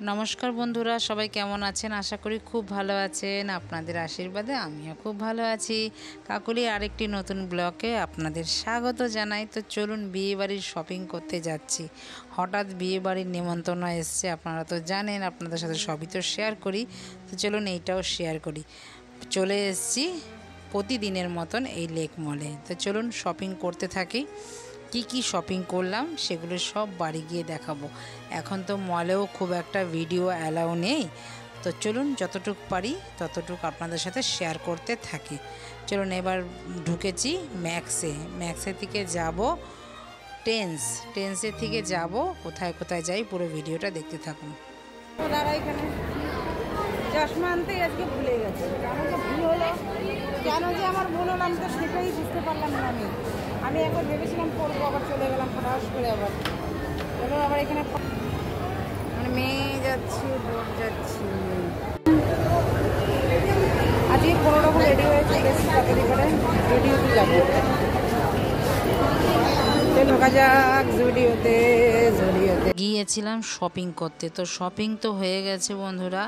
নমস্কার বন্ধুরা, সবাই কেমন আছেন? আশা করি খুব ভালো আছেন। আপনাদের আশীর্বাদে আমিও খুব ভালো আছি। কাকুলি আরেকটি নতুন ব্লগে আপনাদের স্বাগত জানাই। তো চলুন, বিয়েবাড়ির শপিং করতে যাচ্ছি। হঠাৎ বিয়েবাড়ির নিমন্ত্রণ এসছে, আপনারা তো জানেন, আপনাদের সাথে সবই তো শেয়ার করি। তো চলুন এইটাও শেয়ার করি। চলে এসেছি প্রতিদিনের মতন এই লেক মলে। তো চলুন শপিং করতে থাকি। কি শপিং করলাম সেগুলো সব বাড়ি গিয়ে দেখাবো। এখন তো মলেও খুব একটা ভিডিও অ্যালাউ নেই, তো চলুন যতটুকু পারি ততটুকু আপনাদের সাথে শেয়ার করতে থাকি। চলুন, এবার ঢুকেছি ম্যাক্সে থেকে যাব টেন্সের থেকে যাব কোথায় কোথায় যাই, পুরো ভিডিওটা দেখতে থাকুন। দাদা এখানে চশমা আনতেই আজকে ভুলে গেছে। কেন যে ভুল হলো, কেন যে আমার ভুল হলো আমি তো সেটাই বুঝতে পারলাম না। আমি একবার ভেবেছিলাম পড়বো, আবার চলে গেলাম ফটাস করে। আবার এখানে মানে মেয়ে যাচ্ছি, বোট যাচ্ছি। আজকে কোনো রকম রেডি হয়েছে, বেশি তাড়াতাড়ি করে জুডিওতে যাবো। ঢোকা যাক জুডিওতে। গিয়েছিলাম শপিং করতে। তো শপিং তো হয়ে গেছে বন্ধুরা।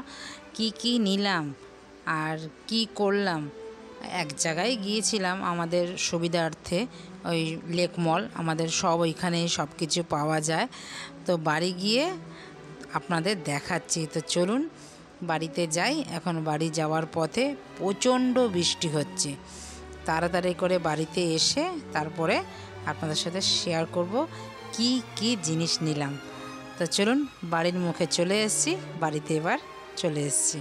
কি নিলাম আর কি করলাম, এক জায়গায় গিয়েছিলাম আমাদের সুবিধার্থে, ওই লেক মল, আমাদের সব ওইখানেই সব কিছু পাওয়া যায়। তো বাড়ি গিয়ে আপনাদের দেখাচ্ছি। তো চলুন বাড়িতে যাই। এখন বাড়ি যাওয়ার পথে প্রচণ্ড বৃষ্টি হচ্ছে। তাড়াতাড়ি করে বাড়িতে এসে তারপরে আপনাদের সাথে শেয়ার করব কি জিনিস নিলাম। তো চলুন, বাড়ির মুখে চলে এসেছি, বাড়িতে এবার চলে এসেছি।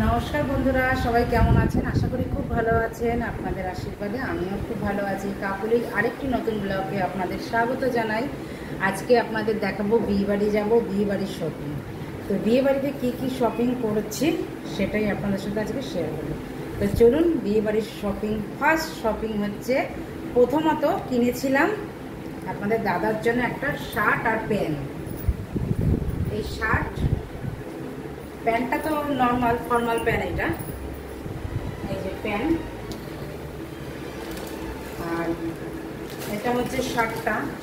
নমস্কার বন্ধুরা, সবাই কেমন আছেন? আশা করি খুব ভালো আছেন। আপনাদের আশীর্বাদে আমিও খুব ভালো আছি। কাকুলির আরেকটি নতুন ব্লগে আপনাদের স্বাগত জানাই। আজকে আপনাদের দেখাবো বিয়েবাড়ি যাব, বিয়েবাড়ির শপিং। তো বিয়েবাড়িতে কি শপিং করছি সেটাই আপনাদের সাথে আজকে শেয়ার করব। তো চলুন, বিয়েবাড়ির শপিং। ফার্স্ট শপিং হচ্ছে, প্রথমত কিনেছিলাম আপনাদের দাদার জন্য একটা শার্ট আর প্যান্ট। এই শার্ট প্যান্টটা তো নর্মাল ফর্মাল প্যান্ট, এটা এই যে প্যান্ট, আর এটা হচ্ছে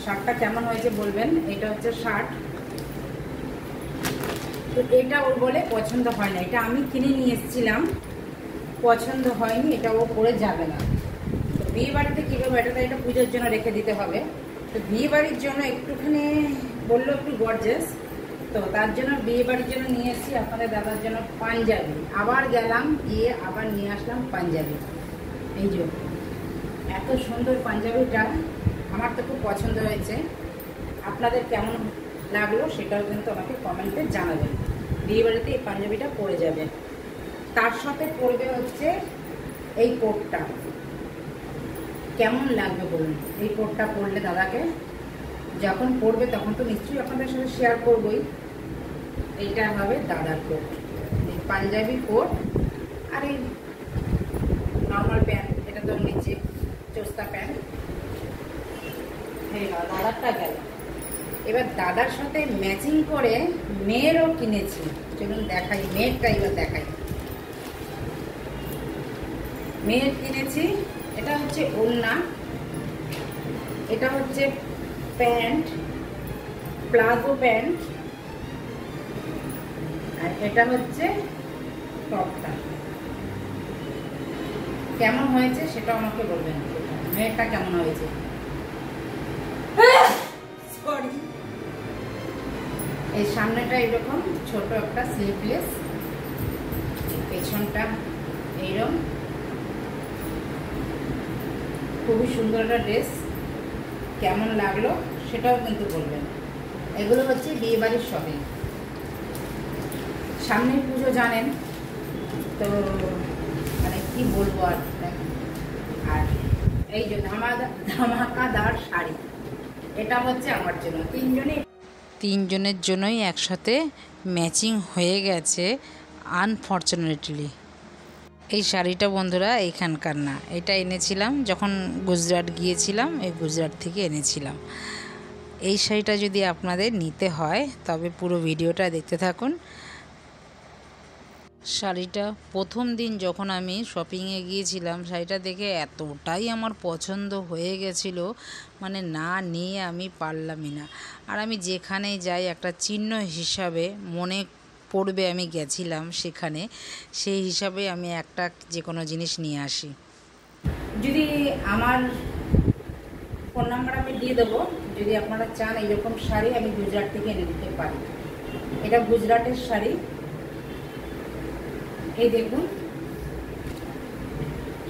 শার্টটা কেমন হয়েছে বলবেন। এটা হচ্ছে শার্ট। তো এটা ওর বলে পছন্দ হয় না, এটা আমি কিনে নিয়ে এসেছিলাম, পছন্দ হয়নি, এটা ও পরে যাবে না। তো বিয়ে বাড়িতে কী করবো, এটা পুজোর জন্য রেখে দিতে হবে। তো বিয়ে বাড়ির জন্য একটুখানি বললো একটু গর্জাস, তো তার জন্য বিয়ে বাড়ির জন্য নিয়ে এসেছি আপনাদের দাদার জন্য পাঞ্জাবি। আবার গেলাম, গিয়ে আবার নিয়ে আসলাম পাঞ্জাবি। এই যে এত সুন্দর পাঞ্জাবিটা, আমার তো খুব পছন্দ হয়েছে। আপনাদের কেমন লাগলো সেটাও কিন্তু আমাকে কমেন্টে জানাবেন। বিয়ে বাড়িতে এই পাঞ্জাবিটা পরে যাবে। তার সাথে পরবে হচ্ছে এই কোটটা। কেমন লাগবে বলুন এই কোটটা পরলে দাদাকে? যখন পরবে তখন তো নিশ্চয়ই আপনাদের সাথে শেয়ার করবই। এইটা হবে দাদার কোট, এই পাঞ্জাবি কোট আর এই নর্মাল প্যান্ট, এটা তো নিচে চোস্তা প্যান্ট। এই দাদারটা গেল। এবার দাদার সাথে ম্যাচিং করে মেয়েরও কিনেছি। চলুন দেখাই, মেয়েরটা এবার দেখাই। মেয়ের কিনেছি, এটা হচ্ছে ওড়না, এটা হচ্ছে প্যান্ট, প্লাজো প্যান্ট, আর এটা হচ্ছে টপটা। কেমন হয়েছে সেটা আমাকে বলবেন, মেয়েরটা কেমন হয়েছে। সরি, এই সামনেটা এরকম ছোট একটা স্লিভলেস, পেছনটা এইরকম। খুবই সুন্দর একটা ড্রেস। কেমন লাগলো সেটাও কিন্তু বলবেন। এগুলো হচ্ছে বিয়ে বাড়ির শপিং। সামনের পুজো জানেন তো, মানে কি বলবো আর। আর এই যে ধামাকাদার শাড়ি, এটা হচ্ছে আমার জন্য। তিনজনের জন্যই একসাথে ম্যাচিং হয়ে গেছে আনফর্চুনেটলি। এই শাড়িটা বন্ধুরা এইখানকার না, এটা এনেছিলাম যখন গুজরাট গিয়েছিলাম, এই গুজরাট থেকে এনেছিলাম। এই শাড়িটা যদি আপনাদের নিতে হয় তবে পুরো ভিডিওটা দেখতে থাকুন। শাড়িটা প্রথম দিন যখন আমি শপিংয়ে গিয়েছিলাম, শাড়িটা দেখে এতটাই আমার পছন্দ হয়ে গেছিলো, মানে না নিয়ে আমি পারলামই না। আর আমি যেখানেই যাই একটা চিহ্ন হিসাবে মনে পড়বে আমি গেছিলাম সেখানে, সেই হিসাবে আমি একটা যে কোনো জিনিস নিয়ে আসি। যদি আমার ফোন নাম্বার আমি দিয়ে দেবো, যদি আপনারা চান এরকম শাড়ি আমি গুজরাট থেকে এনে দিতে পারি। এটা গুজরাটের শাড়ি, এই দেখুন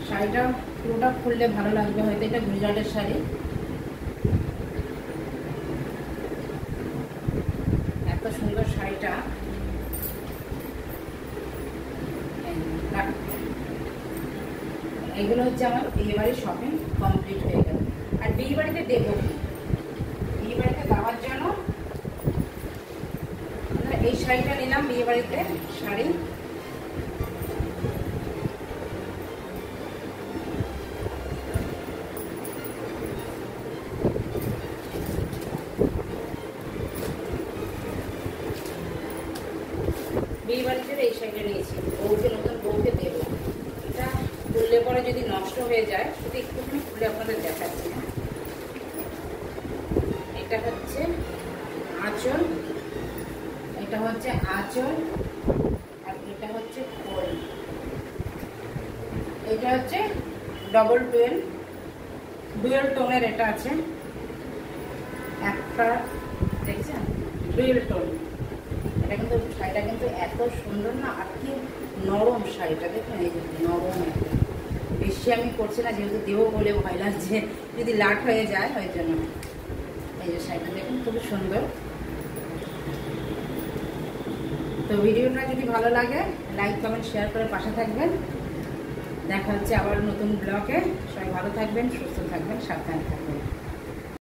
শাড়িটা পুরোটা খুললে ভালো লাগবে হয়তো। এটা গুজরাটের শাড়ি, এত সুন্দর শাড়িটা। এগুলো হচ্ছে আমার বিয়ে বাড়ির শপিং কমপ্লিট হয়ে গেল। আর বিয়ে বাড়িতে দেবো কি, বিয়ে বাড়িতে দেওয়ার জন্য এই শাড়িটা নিলাম, বিয়ে বাড়িতে শাড়ি। বিয়ে বাড়িতে এই শাড়িটা নিয়েছি, বউকে নতুন বউকে দেবো। এটা খুললে পরে যদি নষ্ট হয়ে যায়, শুধু একটুখানি খুলে আপনাদের দেখাচ্ছি। এটা হচ্ছে আঁচল, এটা হচ্ছে আঁচল, আর এটা হচ্ছে খোল। এটা হচ্ছে ডবল ডুয়েল টোনের এটা আছে একটা, দেখছেন ডুয়েল টোন। এটা কিন্তু শাড়িটা কিন্তু এত সুন্দর না, আর কি নরম শাড়িটা দেখুন, এই যে নরম একটা। বেশি আমি করছি না যেহেতু দেবো বলে ভয় লাগছে যদি লাট হয়ে যায়, ওই জন্য। এই যে শাড়িটা দেখুন খুবই সুন্দর। তো ভিডিওটা যদি ভালো লাগে লাইক কমেন্ট শেয়ার করে পাশে থাকবেন। দেখা হচ্ছে আবার নতুন ব্লগে। সবাই ভালো থাকবেন, সুস্থ থাকবেন, সাবধানে থাকবেন।